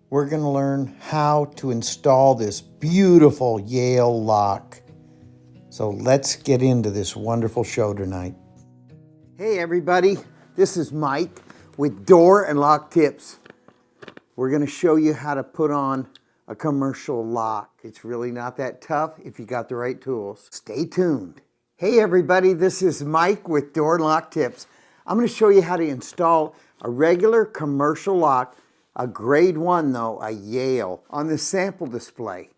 we're going to learn how to install this beautiful Yale lock. So let's get into this wonderful show tonight. Hey everybody, this is Mike with Door and Lock Tips. We're going to show you how to put on a commercial lock. It's really not that tough if you got the right tools. Stay tuned. Hey everybody, this is Mike with Door and Lock Tips. I'm going to show you how to install a regular commercial lock, a grade 1 though, a Yale, on the sample display.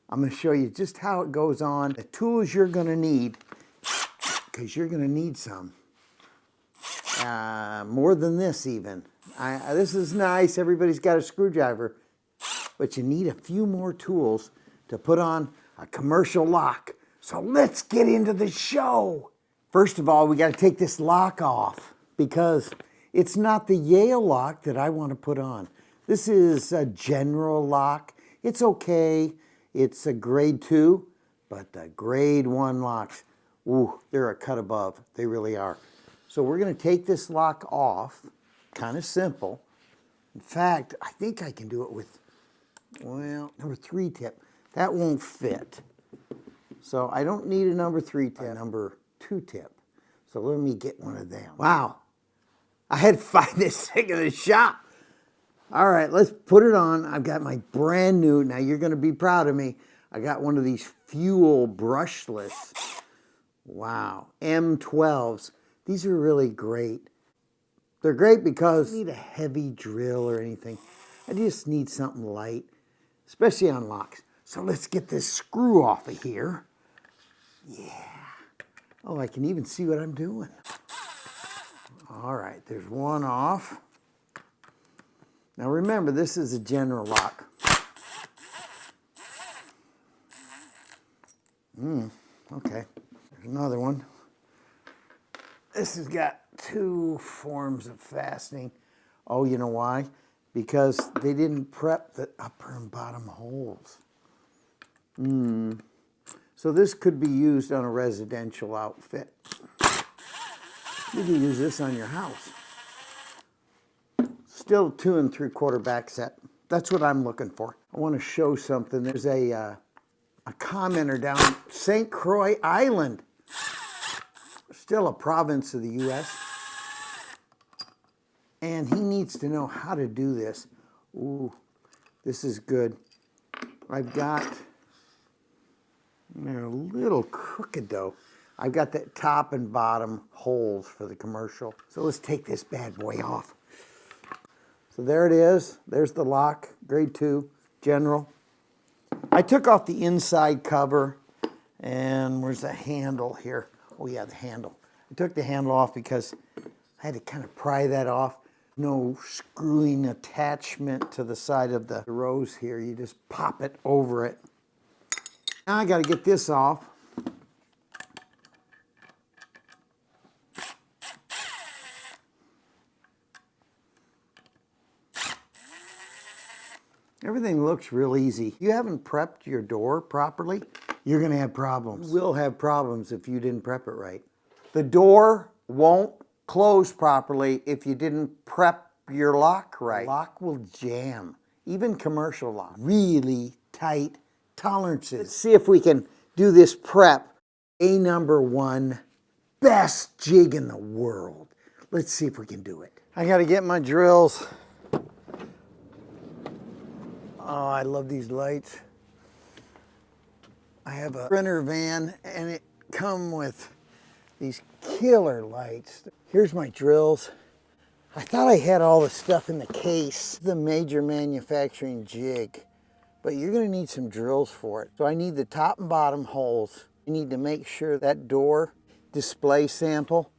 I'm going to show you just how it goes on, the tools you're going to need, because you're going to need some. More than this even. This is nice, everybody's got a screwdriver, but you need a few more tools to put on a commercial lock. So let's get into the show. First of all, we got to take this lock off because it's not the Yale lock that I want to put on. This is a general lock. It's okay. It's a grade 2, but the grade 1 locks, ooh, they're a cut above. They really are. So we're going to take this lock off. Kind of simple. In fact, I think I can do it with, well, number 3 tip. That won't fit. So I don't need a number 3 tip, number 2 tip. So let me get one of them. Wow. I had to find this thing in the shop. All right, let's put it on. I've got my brand new, now you're going to be proud of me. I got one of these fuel brushless. Wow, M12s. These are really great. They're great because I don't need a heavy drill or anything. I just need something light, especially on locks. So let's get this screw off of here. Yeah. Oh, I can even see what I'm doing. All right, there's one off. Now remember, this is a general lock. Okay, there's another one. This has got 2 forms of fastening. Oh, you know why? Because they didn't prep the upper and bottom holes. So this could be used on a residential outfit. You can use this on your house. Still 2 3/4 back set. That's what I'm looking for. I want to show something. There's a commenter down St. Croix Island. Still a province of the U.S. And he needs to know how to do this. Ooh, this is good. I've got, they're a little crooked though. I've got the top and bottom holes for the commercial. So let's take this bad boy off. So there it is. There's the lock, grade 2, general. I took off the inside cover, and where's the handle here? Oh yeah, the handle. I took the handle off because I had to kind of pry that off. No screwing attachment to the side of the rose here. You just pop it over it. Now I got to get this off. Everything looks real easy. If you haven't prepped your door properly, you're going to have problems. You will have problems if you didn't prep it right. The door won't close properly if you didn't prep your lock right. The lock will jam. Even commercial lock. Really tight tolerances. Let's see if we can do this prep. A number 1 best jig in the world. Let's see if we can do it. I got to get my drills. Oh, I love these lights. I have a Renner van and it comes with these killer lights. Here's my drills. I thought I had all the stuff in the case, the major manufacturing jig, but you're gonna need some drills for it. So I need the top and bottom holes. You need to make sure that door display sample,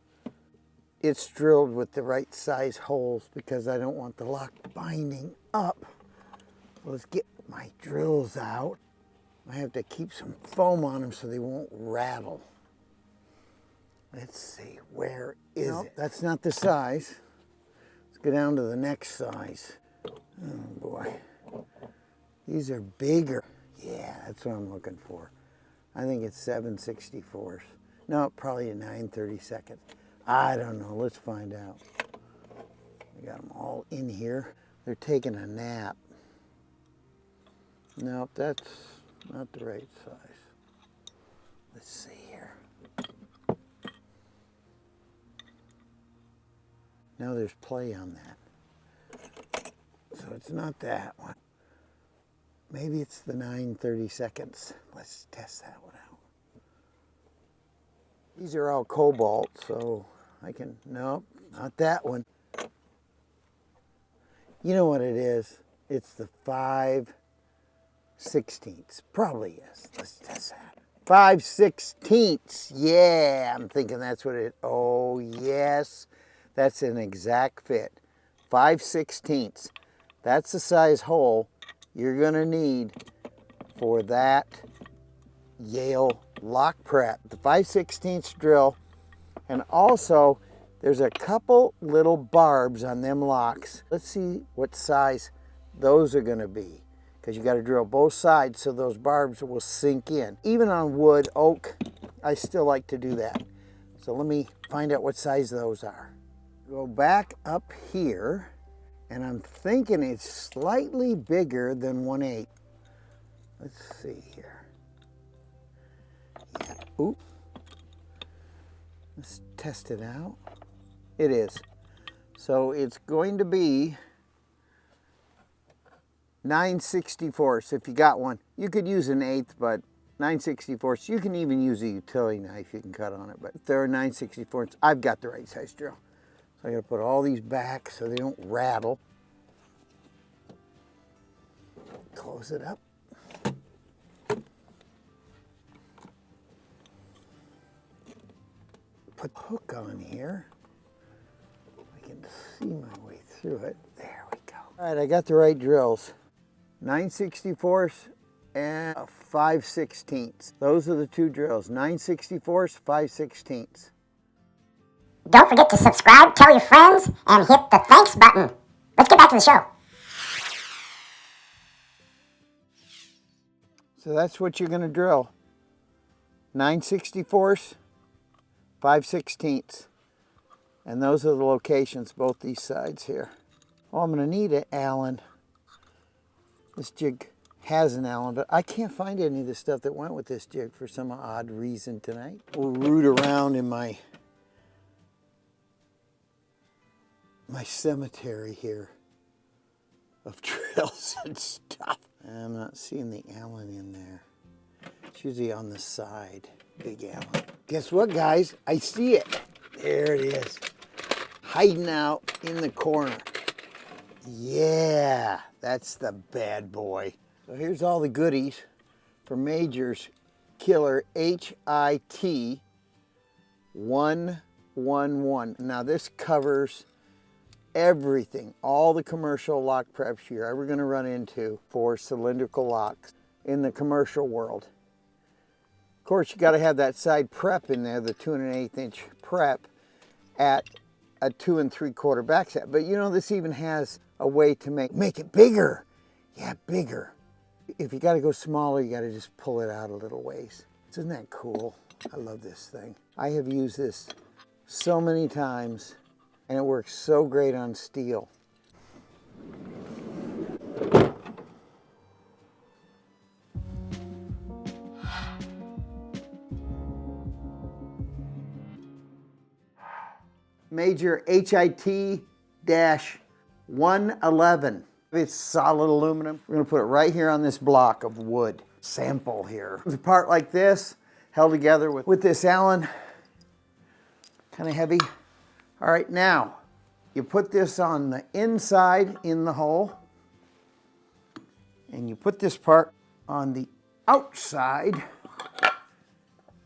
it's drilled with the right size holes because I don't want the lock binding up. Let's get my drills out. I have to keep some foam on them so they won't rattle. Let's see, where is it? That's not the size. Let's go down to the next size. Oh boy, these are bigger. Yeah, that's what I'm looking for. I think it's 7/64. No, probably a 9/32. I don't know, let's find out. I got them all in here. They're taking a nap. Nope, that's not the right size. Let's see here. Now there's play on that. So it's not that one. Maybe it's the 9/32. Let's test that one out. These are all cobalt, so I can, nope, not that one. You know what it is? It's the 5/16. Probably is. Let's test that. 5/16. Yeah, I'm thinking that's what it, oh yes. That's an exact fit. 5/16. That's the size hole you're gonna need for that Yale lock prep. The 5/16 drill, and also there's a couple little barbs on them locks. Let's see what size those are gonna be, because you gotta drill both sides so those barbs will sink in. Even on wood, oak, I still like to do that. So let me find out what size those are. Go back up here, and I'm thinking it's slightly bigger than 1/8. Let's see here. Yeah. Oop. Let's test it out. It is. So it's going to be 9/64. If you got one, you could use an 1/8, but 9/64. You can even use a utility knife you can cut on it, but if there are 9/64, I've got the right size drill. So I gotta put all these back so they don't rattle. Close it up. Put the hook on here. I can see my way through it. There we go. All right, I got the right drills. 9/64 and 5/16. Those are the two drills. 9/64, 5/16. Don't forget to subscribe, tell your friends, and hit the thanks button. Let's get back to the show. So that's what you're going to drill. 9/64, 5/16. And those are the locations, both these sides here. Oh, I'm going to need an Allen. This jig has an Allen, but I can't find any of the stuff that went with this jig for some odd reason tonight. We'll root around in my cemetery here of drills and stuff. I'm not seeing the Allen in there. It's usually on the side, big Allen. Guess what, guys? I see it. There it is, hiding out in the corner. Yeah, that's the bad boy. So here's all the goodies for Major's Killer HIT 111. Now this covers everything, all the commercial lock preps you're ever going to run into for cylindrical locks in the commercial world. Of course, you got to have that side prep in there, the 2 1/8 inch prep at a 2 3/4 backset. But you know, this even has a way to make it bigger. Yeah, bigger. If you got to go smaller, you got to just pull it out a little ways. Isn't that cool? I love this thing. I have used this so many times, and it works so great on steel. Major HIT-111. It's solid aluminum. We're gonna put it right here on this block of wood. Sample here. It's a part like this, held together with this Allen. Kind of heavy. All right, now, you put this on the inside in the hole, and you put this part on the outside,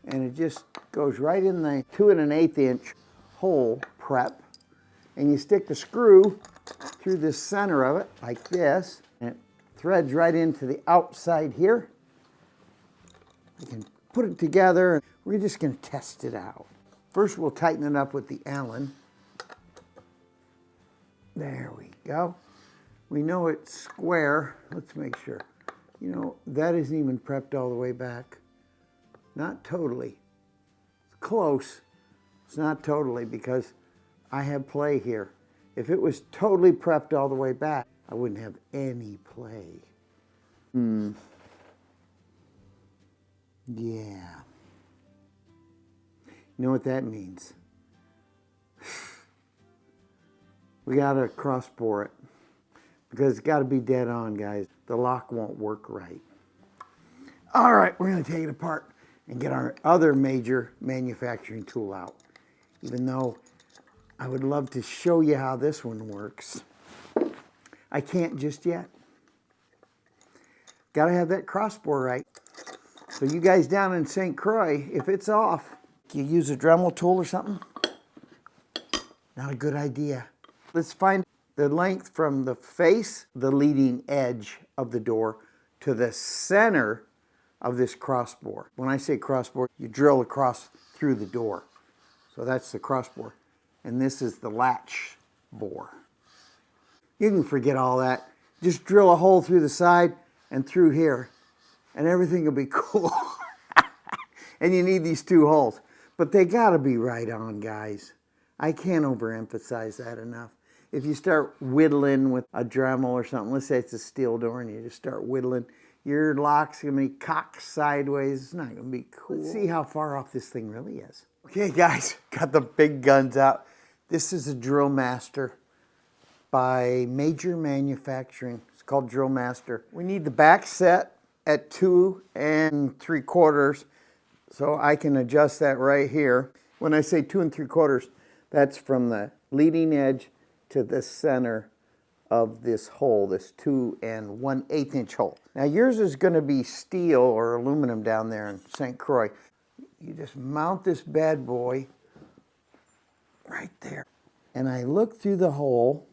and it just goes right in the 2 1/8 inch hole prep, and you stick the screw through the center of it like this, and it threads right into the outside here. You can put it together, and we're just going to test it out. First, we'll tighten it up with the Allen. There we go. We know it's square. Let's make sure. You know, that isn't even prepped all the way back. Not totally. It's close. It's not totally, because I have play here. If it was totally prepped all the way back, I wouldn't have any play. Yeah. You know what that means? We gotta cross-bore it because it's gotta be dead on, guys. The lock won't work right. All right, we're gonna take it apart and get our other major manufacturing tool out. Even though I would love to show you how this one works, I can't just yet. Gotta have that cross-bore right. So you guys down in St. Croix, if it's off, you use a Dremel tool or something? Not a good idea. Let's find the length from the face, the leading edge of the door, to the center of this crossbore. When I say crossbore, you drill across through the door. So that's the crossbore. And this is the latch bore. You can forget all that. Just drill a hole through the side and through here, and everything will be cool. And you need these two holes. But they gotta be right on, guys. I can't overemphasize that enough. If you start whittling with a Dremel or something, let's say it's a steel door and you just start whittling, your lock's gonna be cocked sideways. It's not gonna be cool. Let's see how far off this thing really is. Okay, guys, got the big guns out. This is a Drill Master by Major Manufacturing. It's called Drill Master. We need the back set at 2 3/4, so I can adjust that right here. When I say 2 3/4, that's from the leading edge to the center of this hole, this 2 1/8 inch hole. Now yours is going to be steel or aluminum down there in St. Croix. You just mount this bad boy right there. And I look through the hole.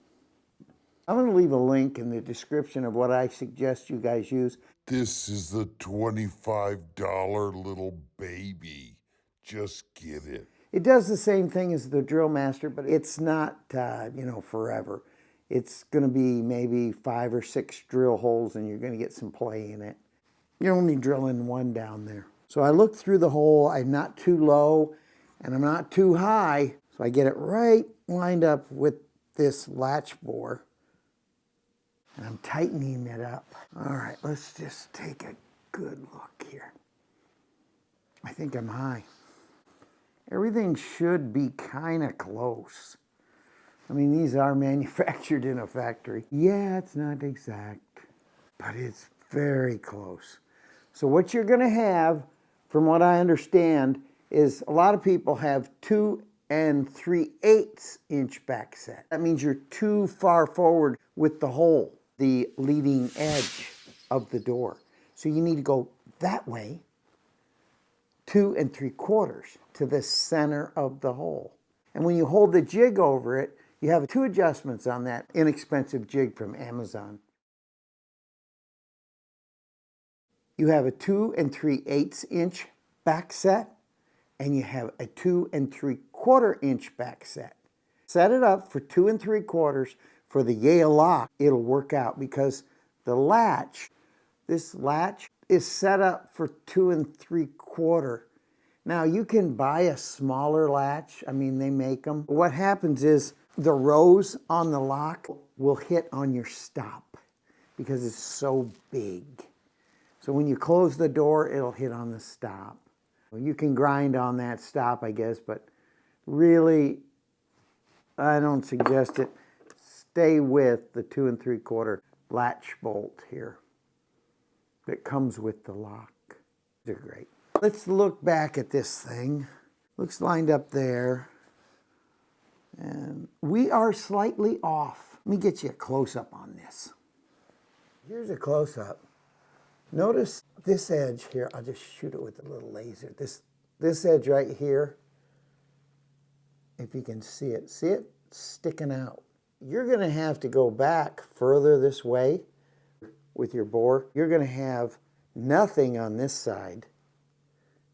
I'm going to leave a link in the description of what I suggest you guys use. This is the $25 little baby. Just get it. It does the same thing as the Drill Master, but it's not, forever. It's going to be maybe 5 or 6 drill holes, and you're going to get some play in it. You're only drilling one down there. So I look through the hole. I'm not too low, and I'm not too high. So I get it right lined up with this latch bore. And I'm tightening it up. All right, let's just take a good look here. I think I'm high. Everything should be kind of close. I mean, these are manufactured in a factory. Yeah, it's not exact, but it's very close. So what you're gonna have, from what I understand, is a lot of people have 2 3/8 inch back set. That means you're too far forward with the hole, the leading edge of the door. So you need to go that way, 2 3/4 to the center of the hole. And when you hold the jig over it, you have 2 adjustments on that inexpensive jig from Amazon. You have a 2 3/8 inch back set, and you have a 2 3/4 inch back set. Set it up for 2 3/4 for the Yale lock. It'll work out because the latch, this latch is set up for 2 3/4. Now you can buy a smaller latch. I mean, they make them. What happens is the rose on the lock will hit on your stop because it's so big. So when you close the door, it'll hit on the stop. You can grind on that stop, I guess, but really, I don't suggest it. Stay with the 2 3/4 latch bolt here that comes with the lock. They're great. Let's look back at this thing. Looks lined up there. And we are slightly off. Let me get you a close-up on this. Here's a close-up. Notice this edge here. I'll just shoot it with a little laser. This edge right here, if you can see it sticking out. You're going to have to go back further this way with your bore. You're going to have nothing on this side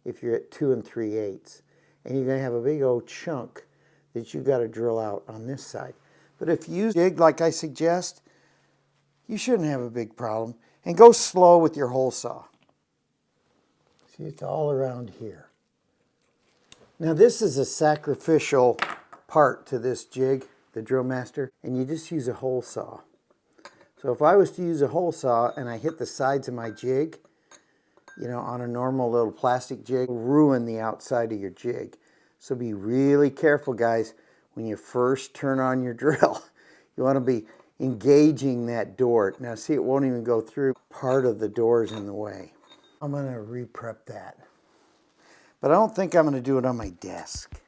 if you're at 2 3/8. And you're going to have a big old chunk that you got to drill out on this side. But if you jig like I suggest, you shouldn't have a big problem. And go slow with your hole saw. See, it's all around here. Now this is a sacrificial part to this jig, the Drill Master, and you just use a hole saw. So if I was to use a hole saw and I hit the sides of my jig, you know, on a normal little plastic jig, it'll ruin the outside of your jig. So be really careful, guys, when you first turn on your drill. You want to be engaging that door. Now see, it won't even go through. Part of the door's in the way. I'm going to re-prep that. But I don't think I'm going to do it on my desk.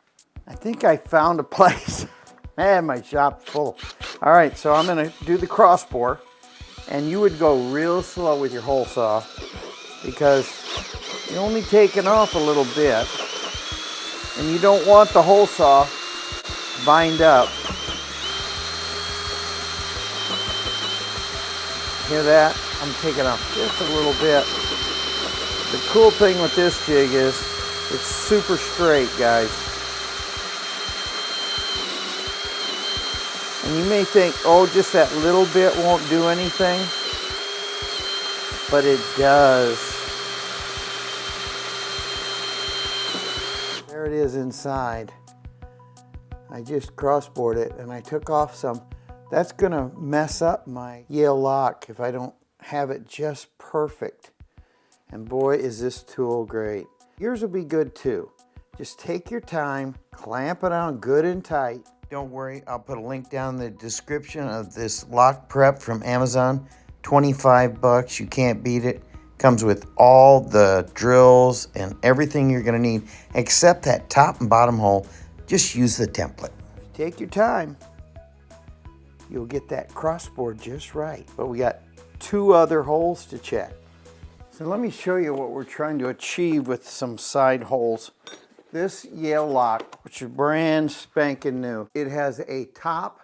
I think I found a place. Man, my shop's full. All right, so I'm going to do the crossbore. And you would go real slow with your hole saw because you're only taking off a little bit. And you don't want the hole saw bind up. Hear that? I'm taking off just a little bit. The cool thing with this jig is it's super straight, guys. And you may think, oh, just that little bit won't do anything. But it does. There it is inside. I just crossbored it and I took off some. That's gonna mess up my Yale lock if I don't have it just perfect. And boy, is this tool great. Yours will be good too. Just take your time, clamp it on good and tight. Don't worry, I'll put a link down in the description of this lock prep from Amazon. 25 bucks, you can't beat it. Comes with all the drills and everything you're gonna need, except that top and bottom hole. Just use the template. Take your time. You'll get that crossboard just right. But we got 2 other holes to check. So let me show you what we're trying to achieve with some side holes. This Yale lock, which is brand spanking new, it has a top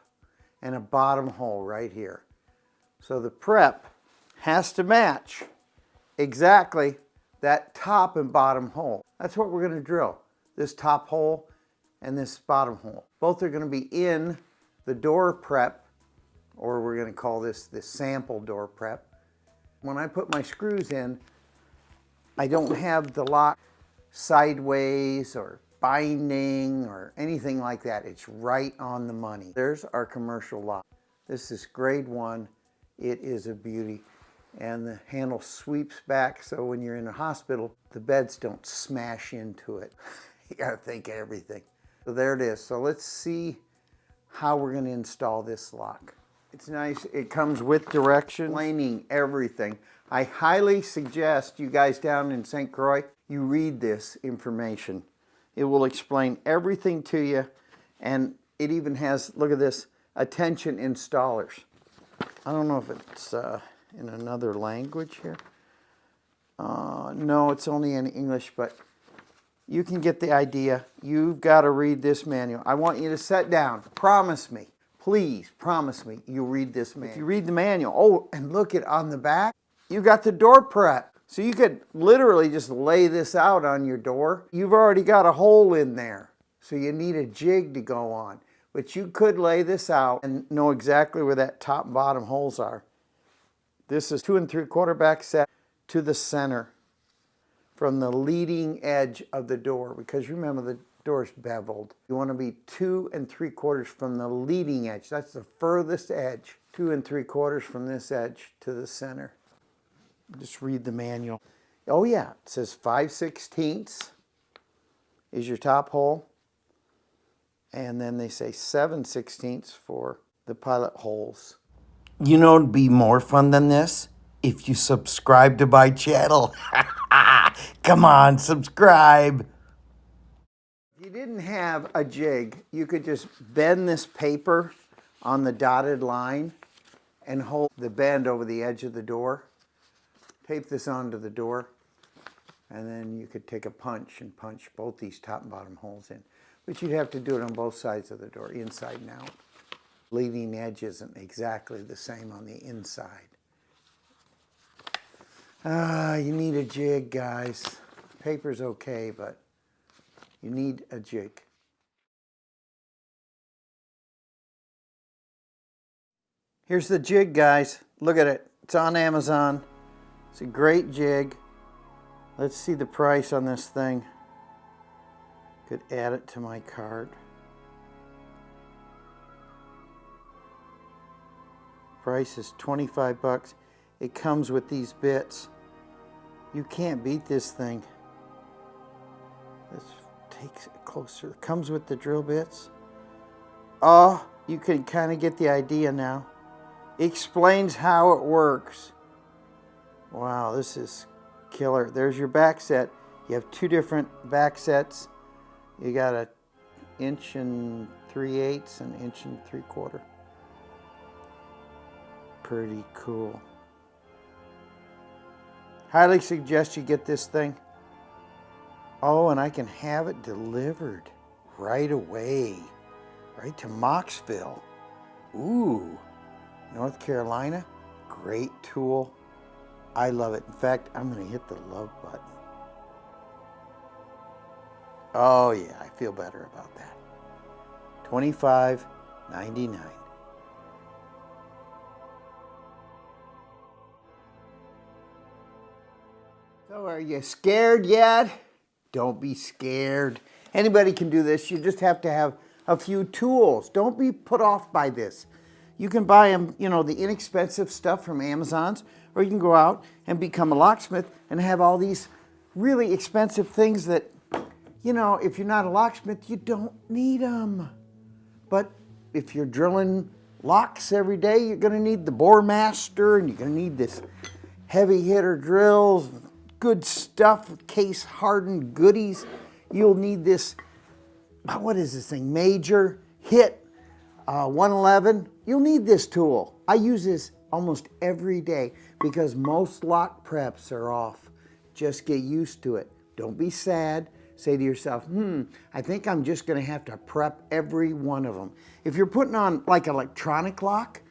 and a bottom hole right here. So the prep has to match exactly that top and bottom hole. That's what we're gonna drill. This top hole and this bottom hole. Both are gonna be in the door prep, or we're gonna call this the sample door prep. When I put my screws in, I don't have the lock sideways or binding or anything like that. It's right on the money. There's our commercial lock. This is grade 1. It is a beauty. And the handle sweeps back, so when you're in a hospital, the beds don't smash into it. You gotta think of everything. So there it is. So let's see how we're gonna install this lock. It's nice, it comes with directions, explaining everything. I highly suggest you guys down in St. Croix, you read this information. It will explain everything to you, and it even has, look at this, attention installers. I don't know if it's in another language here. No, it's only in English, but you can get the idea. You've got to read this manual. I want you to sit down. Promise me. Please promise me you'll read this manual. If you read the manual, oh, and look at on the back, you got the door prep. So you could literally just lay this out on your door. You've already got a hole in there. So you need a jig to go on. But you could lay this out and know exactly where that top and bottom holes are. This is 2 3/4 back set to the center from the leading edge of the door, because remember the door's beveled. You want to be 2 3/4 from the leading edge. That's the furthest edge. 2 3/4 from this edge to the center. Just read the manual. Oh yeah, it says 5/16 is your top hole. And then they say 7/16 for the pilot holes. You know it'd be more fun than this? If you subscribe to my channel. Come on, subscribe. If you didn't have a jig, you could just bend this paper on the dotted line and hold the bend over the edge of the door. Tape this onto the door, and then you could take a punch and punch both these top and bottom holes in. But you'd have to do it on both sides of the door, inside and out. Leading edge isn't exactly the same on the inside. You need a jig, guys. Paper's okay, but you need a jig. Here's the jig, guys. Look at it. It's on Amazon. It's a great jig. Let's see the price on this thing. Could add it to my cart. price is 25 bucks. It comes with these bits. You can't beat this thing. Let's take it closer. It comes with the drill bits. Oh, you can kind of get the idea now. It explains how it works. Wow, this is killer. There's your back set. You have two different back sets. You got a 1 3/8 and 1 3/4. Pretty cool. Highly suggest you get this thing. Oh, and I can have it delivered right away, right to Mocksville. Ooh, North Carolina, great tool. I love it. In fact, I'm going to hit the love button. Oh yeah, I feel better about that. $25.99. So are you scared yet? Don't be scared. Anybody can do this. You just have to have a few tools. Don't be put off by this. You can buy them, you know, the inexpensive stuff from Amazon's, or you can go out and become a locksmith and have all these really expensive things that, you know, if you're not a locksmith, you don't need them. But if you're drilling locks every day, you're going to need the bore master, and you're going to need this heavy hitter drills, good stuff, case hardened goodies. You'll need this, what is this thing, Major Hit 111. You'll need this tool. I use this almost every day because most lock preps are off. Just get used to it. Don't be sad. Say to yourself, I think I'm just going to have to prep every one of them. If you're putting on like electronic lock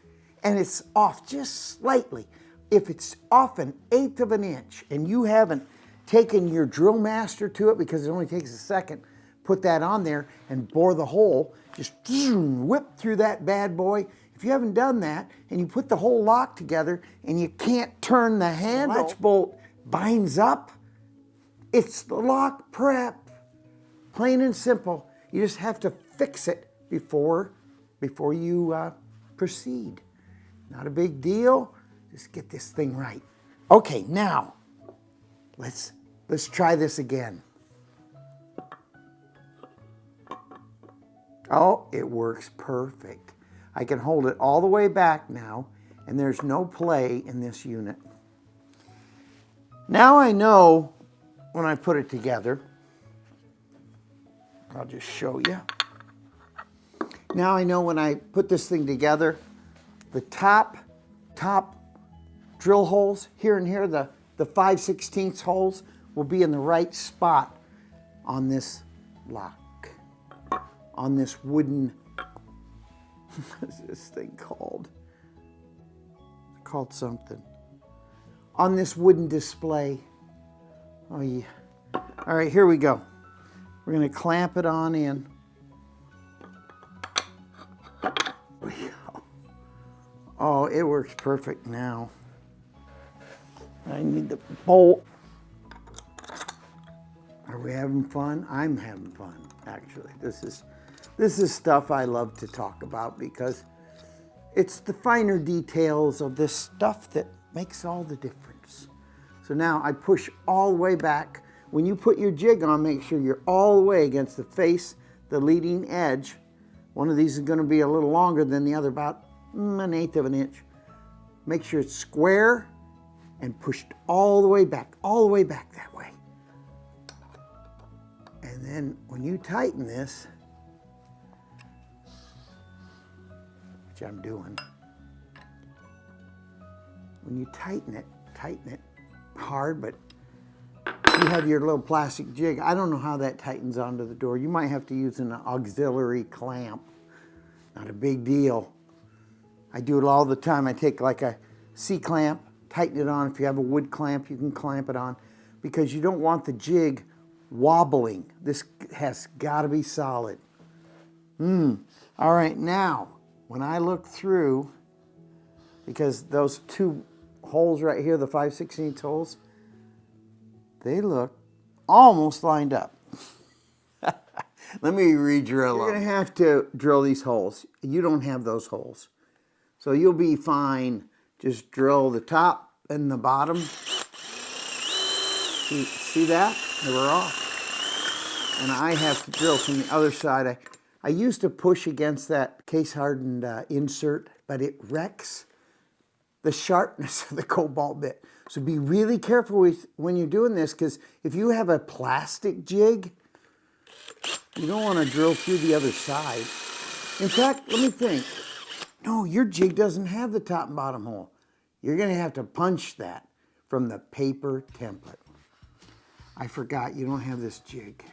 and it's off just slightly, if it's off 1/8 of an inch and you haven't taken your drill master to it because it only takes a second, put that on there and bore the hole, just whip through that bad boy. If you haven't done that and you put the whole lock together and you can't turn the handle, latch bolt binds up, it's the lock prep. Plain and simple. You just have to fix it before you proceed. Not a big deal. Just get this thing right. Okay, now let's try this again. Oh, it works perfect. I can hold it all the way back now, and there's no play in this unit. Now I know when I put it together, I'll just show you. Now I know when I put this thing together, the top drill holes here and here, the 5/16 holes will be in the right spot on this lock, on this wooden, what is this thing called? It's called something. On this wooden display. Oh yeah. All right, here we go. We're going to clamp it on in. There we go. Oh, it works perfect now. I need the bolt. Are we having fun? I'm having fun, actually. This is stuff I love to talk about because it's the finer details of this stuff that makes all the difference. So now I push all the way back. When you put your jig on, make sure you're all the way against the face, the leading edge. One of these is going to be a little longer than the other, about 1/8 of an inch. Make sure it's square and pushed all the way back that way. And then when you tighten this, which I'm doing, when you tighten it hard, but you have your little plastic jig. I don't know how that tightens onto the door. You might have to use an auxiliary clamp. Not a big deal. I do it all the time. I take like a C-clamp, tighten it on. If you have a wood clamp, you can clamp it on because you don't want the jig wobbling. This has got to be solid. All right, now, when I look through, because those two holes right here, the 5/16 holes, they look almost lined up. Let me re-drill them. You're going to have to drill these holes. You don't have those holes. So you'll be fine. Just drill the top and the bottom. See that? They were off. And I have to drill from the other side. I used to push against that case-hardened insert, but it wrecks the sharpness of the cobalt bit. So be really careful when you're doing this, because if you have a plastic jig, you don't want to drill through the other side. In fact, let me think. No, your jig doesn't have the top and bottom hole. You're going to have to punch that from the paper template. I forgot you don't have this jig.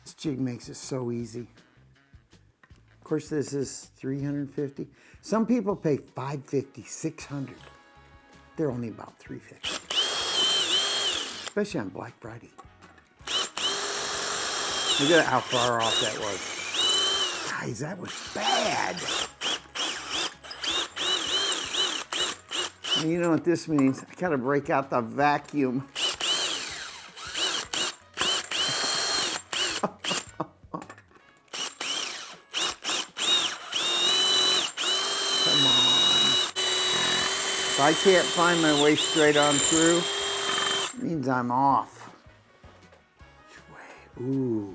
This jig makes it so easy. Of course, this is $350. Some people pay $550, $600. They're only about $350. Especially on Black Friday. Look at how far off that was. Guys, that was bad. And you know what this means? I gotta break out the vacuum. If I can't find my way straight on through, it means I'm off. Which way? Ooh,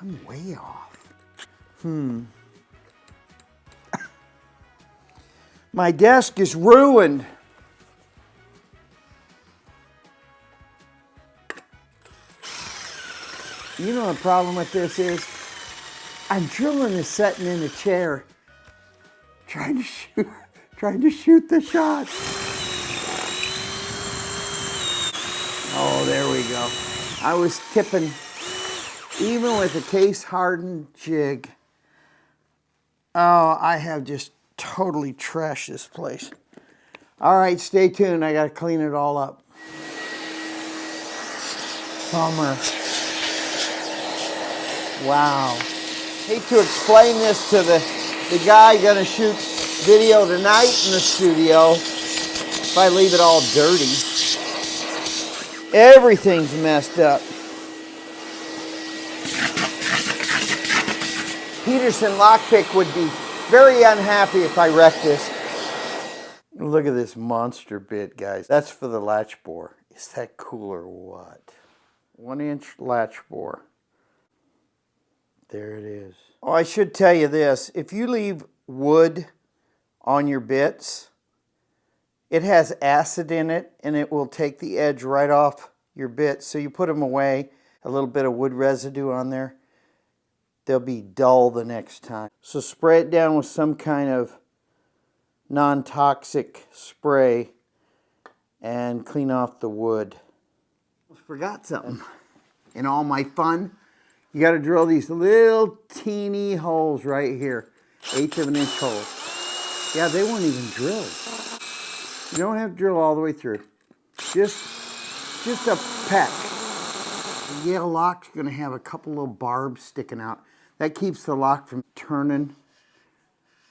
I'm way off. My desk is ruined. You know the problem with this is, I'm drilling this setting in the chair, trying to shoot the shot. Oh, there we go. I was tipping, even with a case-hardened jig. Oh, I have just totally trashed this place. All right, stay tuned. I gotta clean it all up. Bummer. Wow. Hate to explain this to the guy gonna shoot video tonight in the studio if I leave it all dirty. Everything's messed up. Peterson lockpick would be very unhappy if I wrecked this. Look at this monster bit, guys. That's for the latch bore. Is that cool or what? 1-inch latch bore. There it is. Oh, I should tell you this. If you leave wood on your bits, it has acid in it and it will take the edge right off your bits. So you put them away, a little bit of wood residue on there, they'll be dull the next time. So spray it down with some kind of non-toxic spray and clean off the wood. I forgot something. In all my fun, you got to drill these little teeny holes right here, 1/8 of an inch holes. Yeah, they won't even drill. You don't have to drill all the way through. Just a peck. The Yale lock's going to have a couple little barbs sticking out. That keeps the lock from turning,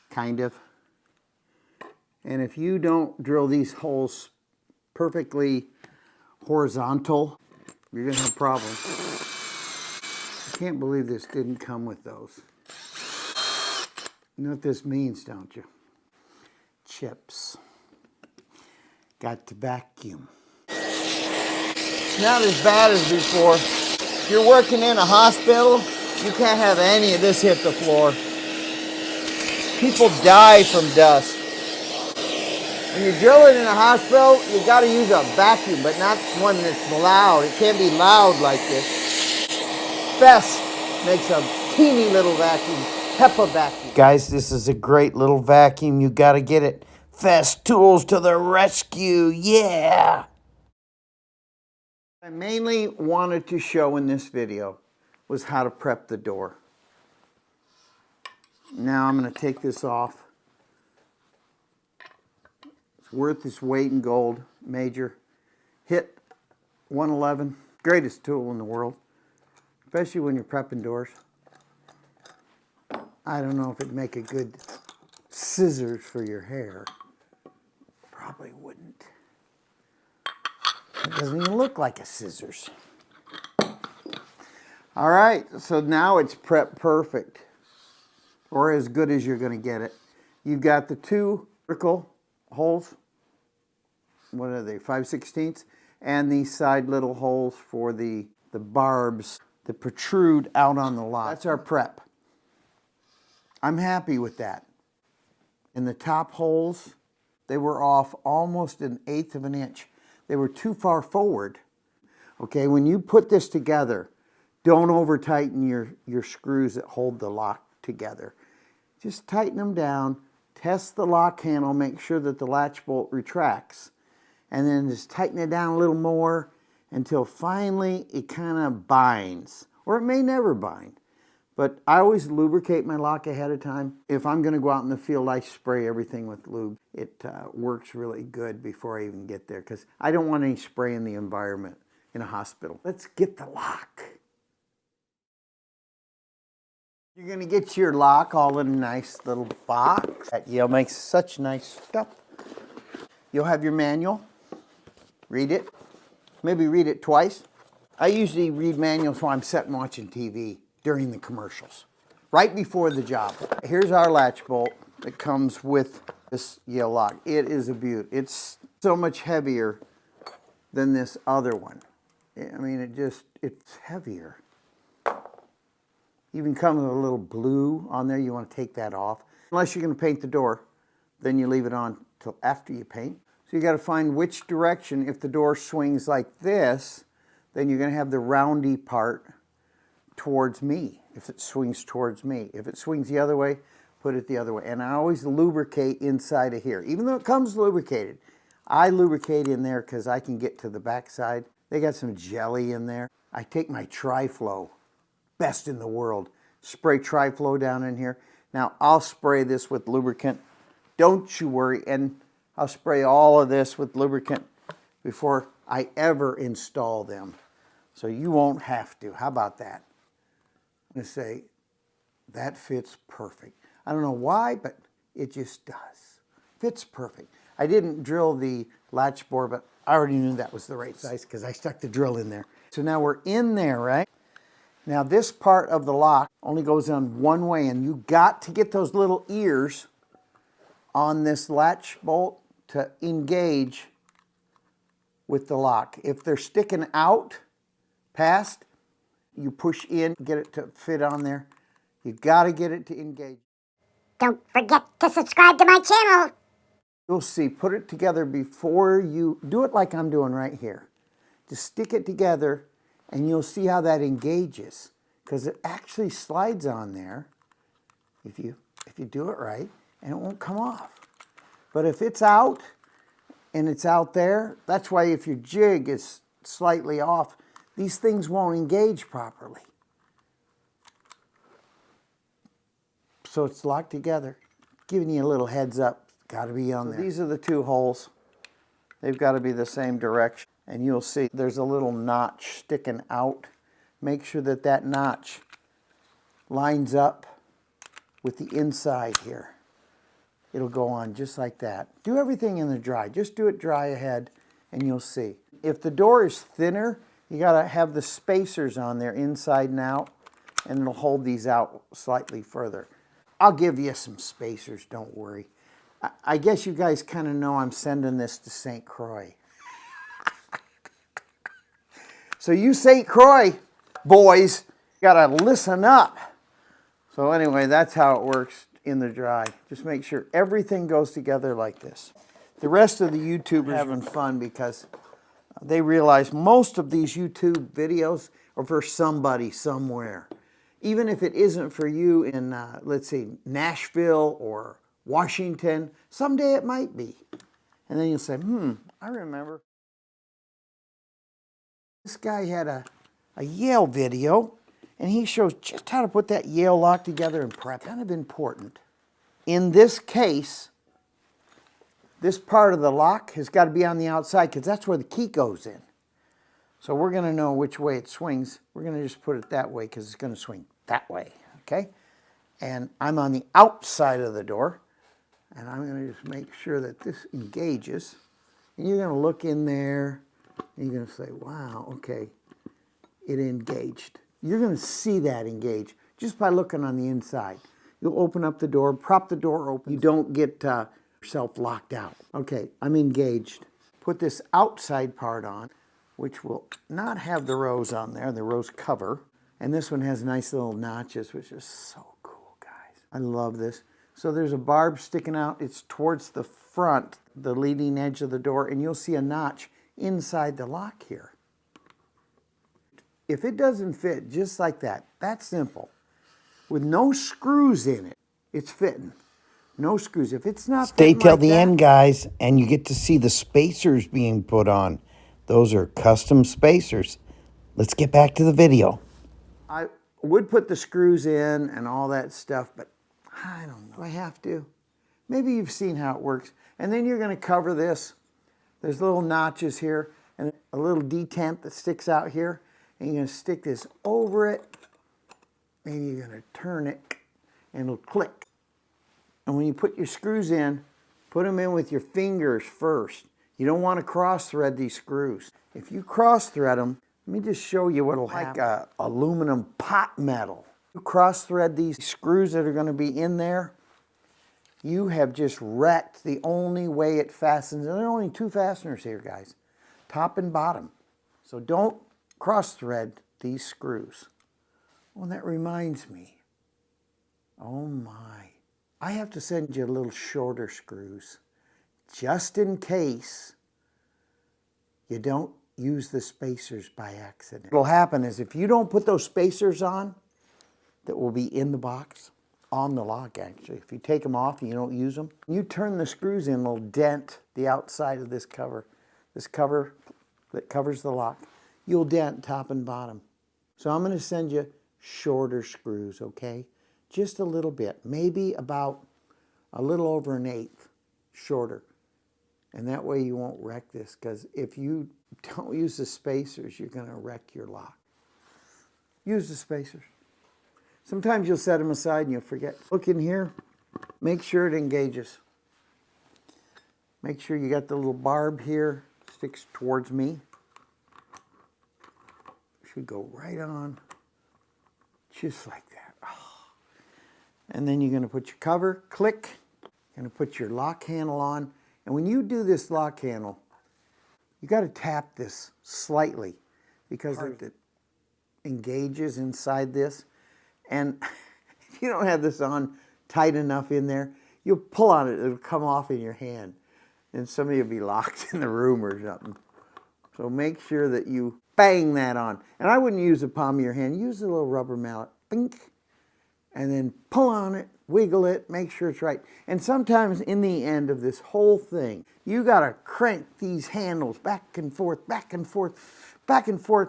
kind of. And if you don't drill these holes perfectly horizontal, you're going to have problems. I can't believe this didn't come with those. You know what this means, don't you? Chips. Got to vacuum. It's not as bad as before. If you're working in a hospital, you can't have any of this hit the floor. People die from dust. When you're drilling in a hospital, you got to use a vacuum, but not one that's loud. It can't be loud like this. Fess makes a teeny little vacuum, HEPA vacuum. Guys, this is a great little vacuum. You got to get it. Fess tools to the rescue, yeah! What I mainly wanted to show in this video was how to prep the door. Now I'm going to take this off. It's worth its weight in gold, major. Hit 111, greatest tool in the world, especially when you're prepping doors. I don't know if it'd make a good scissors for your hair. Probably wouldn't. It doesn't even look like a scissors. All right, so now it's prep perfect, or as good as you're going to get it. You've got the two vertical holes. What are they, 5/16? And these side little holes for the barbs that protrude out on the lock. That's our prep. I'm happy with that. And the top holes, they were off almost 1/8 of an inch. They were too far forward. Okay, when you put this together, don't over tighten your screws that hold the lock together. Just tighten them down, test the lock handle, make sure that the latch bolt retracts, and then just tighten it down a little more until finally it kind of binds, or it may never bind. But I always lubricate my lock ahead of time. If I'm going to go out in the field, I spray everything with lube. It works really good before I even get there because I don't want any spray in the environment in a hospital. Let's get the lock. You're going to get your lock all in a nice little box. That Yale makes such nice stuff. You'll have your manual. Read it. Maybe read it twice. I usually read manuals while I'm sitting watching TV during the commercials, right before the job. Here's our latch bolt that comes with this Yale lock. It is a beaut. It's so much heavier than this other one. I mean, it's heavier. Even comes with a little blue on there. You want to take that off. Unless you're going to paint the door, then you leave it on till after you paint. So you got to find which direction. If the door swings like this, then you're going to have the roundy part towards me, if it swings towards me. If it swings the other way, put it the other way. And I always lubricate inside of here. Even though it comes lubricated, I lubricate in there because I can get to the back side. They got some jelly in there. I take my Tri-Flow, best in the world. Spray Tri-Flow down in here. Now I'll spray this with lubricant. Don't you worry. And I'll spray all of this with lubricant before I ever install them. So you won't have to. How about that? I'm going to say, that fits perfect. I don't know why, but it just does. Fits perfect. I didn't drill the latch bore, but I already knew that was the right size because I stuck the drill in there. So now we're in there, right? Now this part of the lock only goes on one way, and you got to get those little ears on this latch bolt to engage with the lock. If they're sticking out past, you push in, get it to fit on there. You got to get it to engage. Don't forget to subscribe to my channel. You'll see, put it together before you do it like I'm doing right here. Just stick it together and you'll see how that engages, because it actually slides on there if you do it right, and it won't come off. But if it's out and it's out there, that's why if your jig is slightly off, these things won't engage properly. So it's locked together. Giving you a little heads up. Got to be on there. These are the two holes. They've got to be the same direction. And you'll see there's a little notch sticking out. Make sure that that notch lines up with the inside here. It'll go on just like that. Do everything in the dry. Just do it dry ahead and you'll see. If the door is thinner, you got to have the spacers on there inside and out, and it'll hold these out slightly further. I'll give you some spacers, don't worry. I guess you guys kind of know I'm sending this to St. Croix. So you St. Croix boys got to listen up. So anyway, that's how it works in the dry. Just make sure everything goes together like this. The rest of the YouTubers are having fun because they realize most of these YouTube videos are for somebody somewhere. Even if it isn't for you in, let's say, Nashville or Washington, someday it might be. And then you'll say, I remember. This guy had a Yale video, and he shows just how to put that Yale lock together and prep. Kind of important. In this case, this part of the lock has got to be on the outside because that's where the key goes in. So we're going to know which way it swings. We're going to just put it that way because it's going to swing that way, okay? And I'm on the outside of the door, and I'm going to just make sure that this engages. And you're going to look in there, and you're going to say, wow, okay, it engaged. You're going to see that engage just by looking on the inside. You'll open up the door, prop the door open. You don't get yourself locked out. Okay, I'm engaged. Put this outside part on, which will not have the rose on there, the rose cover. And this one has nice little notches, which is so cool, guys. I love this. So there's a barb sticking out. It's towards the front, the leading edge of the door, and you'll see a notch inside the lock here. If it doesn't fit just like that, that's simple. With no screws in it, it's fitting. No screws. If it's not Stay fitting till like the that, end, guys, and you get to see the spacers being put on. Those are custom spacers. Let's get back to the video. I would put the screws in and all that stuff, but I don't know. Do I have to? Maybe you've seen how it works. And then you're going to cover this. There's little notches here and a little detent that sticks out here. And you're going to stick this over it. And you're going to turn it and it'll click. And when you put your screws in, put them in with your fingers first. You don't want to cross thread these screws. If you cross thread them, let me just show you what'll happen. Like aluminum pot metal. You cross thread these screws that are going to be in there, you have just wrecked the only way it fastens. And there are only two fasteners here, guys, top and bottom. So don't cross thread these screws. Well, that reminds me. Oh my. I have to send you a little shorter screws just in case you don't use the spacers by accident. What'll happen is if you don't put those spacers on that will be in the box, on the lock actually, if you take them off and you don't use them, you turn the screws in, it'll dent the outside of this cover that covers the lock. You'll dent top and bottom. So I'm going to send you shorter screws, okay? Just a little bit, maybe about a little over 1/8 shorter. And that way you won't wreck this, because if you don't use the spacers, you're going to wreck your lock. Use the spacers. Sometimes you'll set them aside and you'll forget. Look in here. Make sure it engages. Make sure you got the little barb here. Sticks towards me. Should go right on. Just like that. Oh. And then you're going to put your cover. Click. You're going to put your lock handle on. And when you do this lock handle, you got to tap this slightly because it engages inside this. And if you don't have this on tight enough in there, you'll pull on it, it'll come off in your hand. And somebody will be locked in the room or something. So make sure that you bang that on. And I wouldn't use the palm of your hand. Use a little rubber mallet. Bink. And then pull on it, wiggle it, make sure it's right. And sometimes in the end of this whole thing, you got to crank these handles back and forth, back and forth, back and forth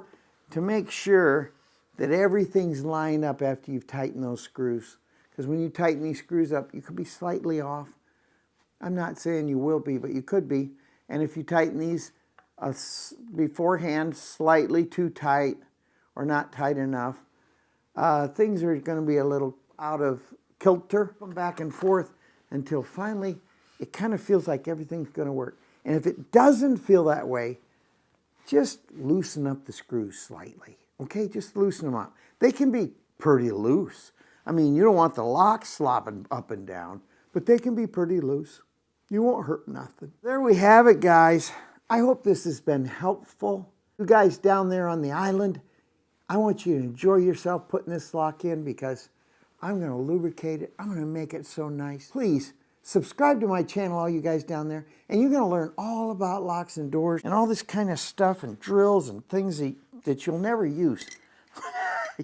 to make sure that everything's lined up after you've tightened those screws. Because when you tighten these screws up, you could be slightly off. I'm not saying you will be, but you could be. And if you tighten these beforehand slightly too tight or not tight enough, things are going to be a little out of kilter, back and forth until finally it kind of feels like everything's going to work. And if it doesn't feel that way, just loosen up the screws slightly. Okay, just loosen them up. They can be pretty loose. I mean, you don't want the lock slopping up and down, but they can be pretty loose. You won't hurt nothing. There we have it, guys. I hope this has been helpful. You guys down there on the island, I want you to enjoy yourself putting this lock in because I'm going to lubricate it. I'm going to make it so nice. Please subscribe to my channel, all you guys down there, and you're going to learn all about locks and doors and all this kind of stuff and drills and things that you'll never use.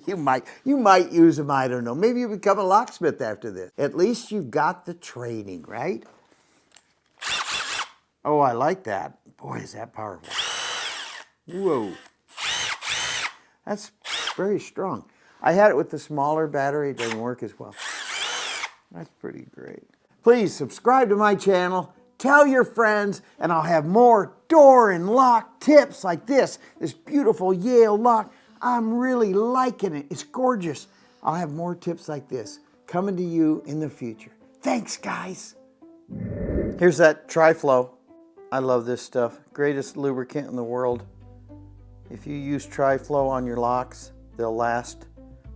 You might use them, I don't know. Maybe you become a locksmith after this. At least you've got the training, right? Oh, I like that. Boy, is that powerful. Whoa. That's very strong. I had it with the smaller battery. It doesn't work as well. That's pretty great. Please subscribe to my channel. Tell your friends, and I'll have more door and lock tips like this beautiful Yale lock. I'm really liking it. It's gorgeous. I'll have more tips like this coming to you in the future. Thanks, guys. Here's that Tri-Flow. I love this stuff. Greatest lubricant in the world. If you use Tri-Flow on your locks, they'll last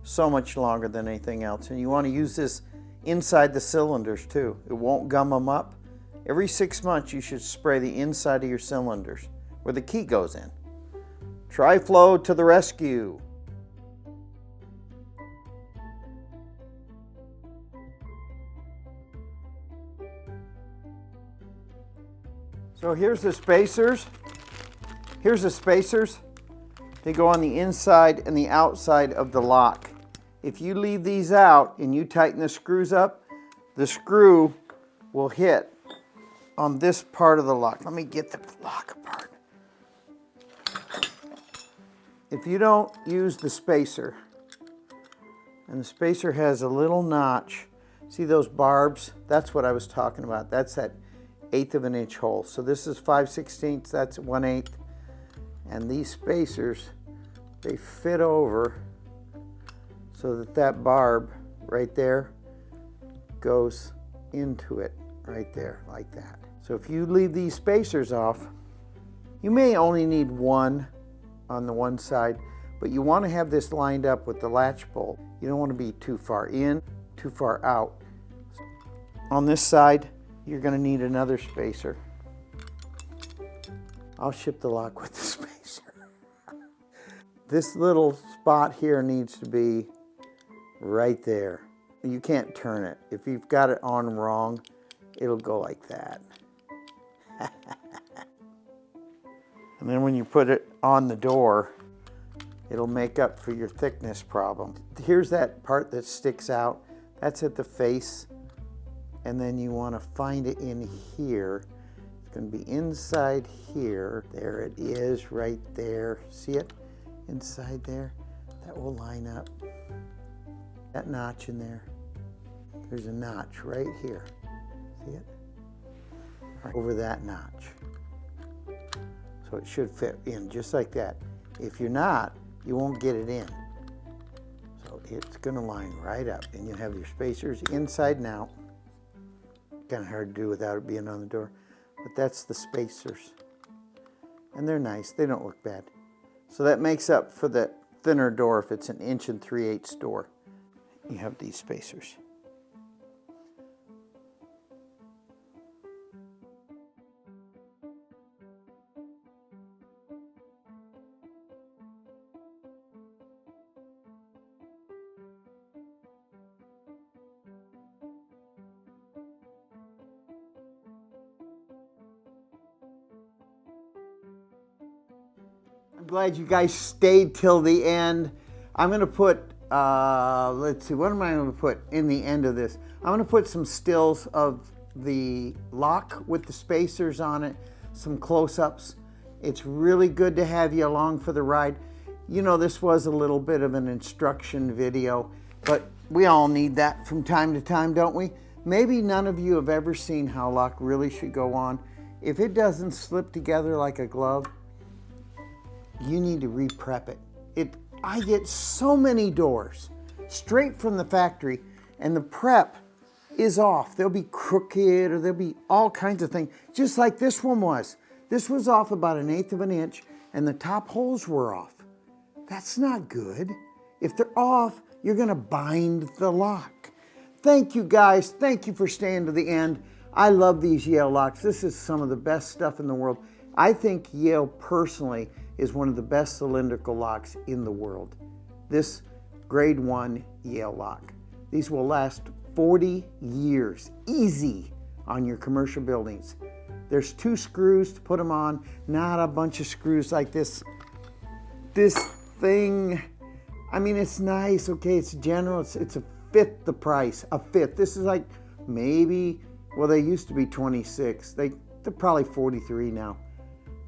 so much longer than anything else. And you want to use this inside the cylinders too. It won't gum them up. Every 6 months you should spray the inside of your cylinders where the key goes in. Tri-Flow to the rescue. So here's the spacers. Here's the spacers. They go on the inside and the outside of the lock. If you leave these out and you tighten the screws up, the screw will hit on this part of the lock. Let me get the lock apart. If you don't use the spacer, and the spacer has a little notch, see those barbs? That's what I was talking about. That's that 1/8 of an inch hole. So this is 5/16, that's 1/8. And these spacers, they fit over so that that barb right there goes into it right there like that. So if you leave these spacers off, you may only need one on the one side, but you want to have this lined up with the latch bolt. You don't want to be too far in, too far out. On this side, you're going to need another spacer. I'll ship the lock with the spacer. This little spot here needs to be right there. You can't turn it. If you've got it on wrong, it'll go like that. And then when you put it on the door, it'll make up for your thickness problem. Here's that part that sticks out. That's at the face. And then you want to find it in here. It's going to be inside here. There it is, right there. See it? Inside there. That will line up. That notch in there. There's a notch right here. See it? Right over that notch. So it should fit in just like that. If you're not, you won't get it in. So it's going to line right up. And you have your spacers inside and out. Kind of hard to do without it being on the door. But that's the spacers. And they're nice. They don't look bad. So that makes up for the thinner door if it's an 1 3/8 door. You have these spacers. I'm glad you guys stayed till the end. I'm going to put, let's see, what am I going to put in the end of this? I'm going to put some stills of the lock with the spacers on it, some close-ups. It's really good to have you along for the ride. You know, this was a little bit of an instruction video, but we all need that from time to time, don't we? Maybe none of you have ever seen how lock really should go on. If it doesn't slip together like a glove, you need to re-prep it. I get so many doors straight from the factory and the prep is off. They'll be crooked or there'll be all kinds of things, just like this one was. This was off about 1/8 of an inch and the top holes were off. That's not good. If they're off, you're gonna bind the lock. Thank you guys, thank you for staying to the end. I love these Yale locks. This is some of the best stuff in the world. I think Yale personally is one of the best cylindrical locks in the world. This grade 1 Yale lock. These will last 40 years, easy, on your commercial buildings. There's 2 screws to put them on, not a bunch of screws like this. This thing, I mean, it's nice, okay, it's general, it's a fifth the price, a fifth. This is like maybe, well, they used to be 26. They're probably 43 now.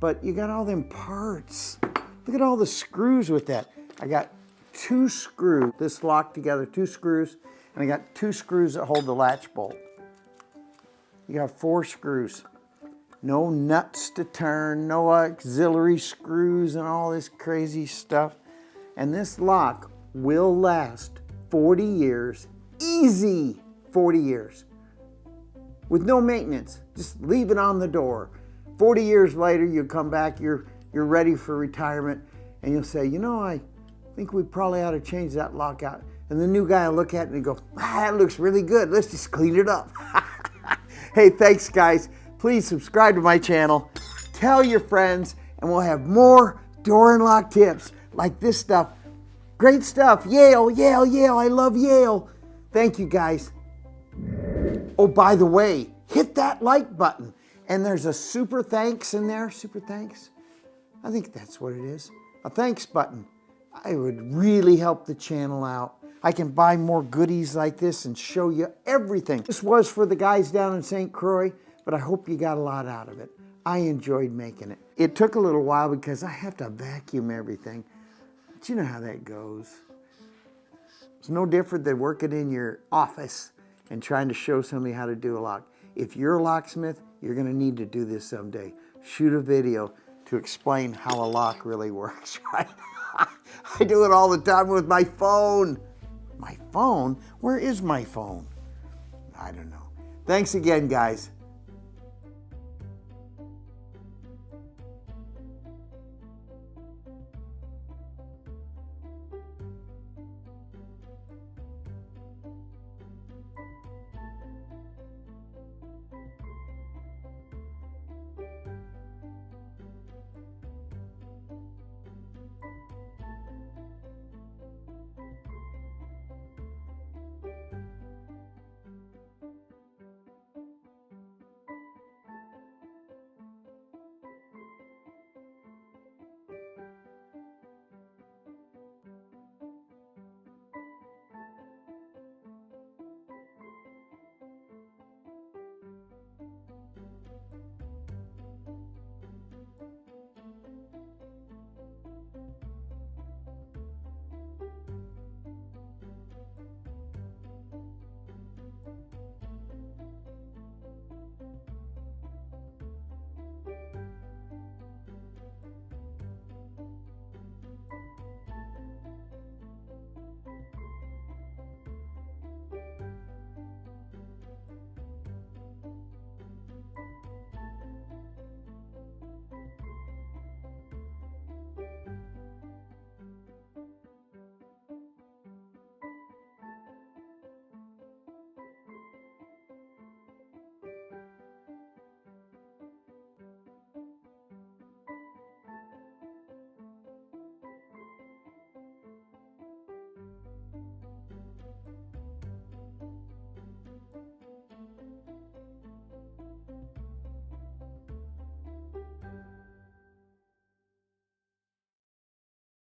But you got all them parts. Look at all the screws with that. I got 2 screws, this locked together, 2 screws, and I got 2 screws that hold the latch bolt. You got 4 screws. No nuts to turn, no auxiliary screws and all this crazy stuff. And this lock will last 40 years, easy 40 years. With no maintenance, just leave it on the door. 40 years later, you come back, you're ready for retirement, and you'll say, you know, I think we probably ought to change that lock out. And the new guy will look at it and go, that looks really good. Let's just clean it up. Hey, thanks guys. Please subscribe to my channel. Tell your friends, and we'll have more door and lock tips like this stuff. Great stuff. Yale, Yale, Yale. I love Yale. Thank you guys. Oh, by the way, hit that like button. And there's a super thanks in there. Super thanks. I think that's what it is. A thanks button. I would really help the channel out. I can buy more goodies like this and show you everything. This was for the guys down in St. Croix, but I hope you got a lot out of it. I enjoyed making it. It took a little while because I have to vacuum everything. But you know how that goes. It's no different than working in your office and trying to show somebody how to do a lock. If you're a locksmith, you're gonna need to do this someday. Shoot a video to explain how a lock really works, right? I do it all the time with my phone. My phone? Where is my phone? I don't know. Thanks again, guys.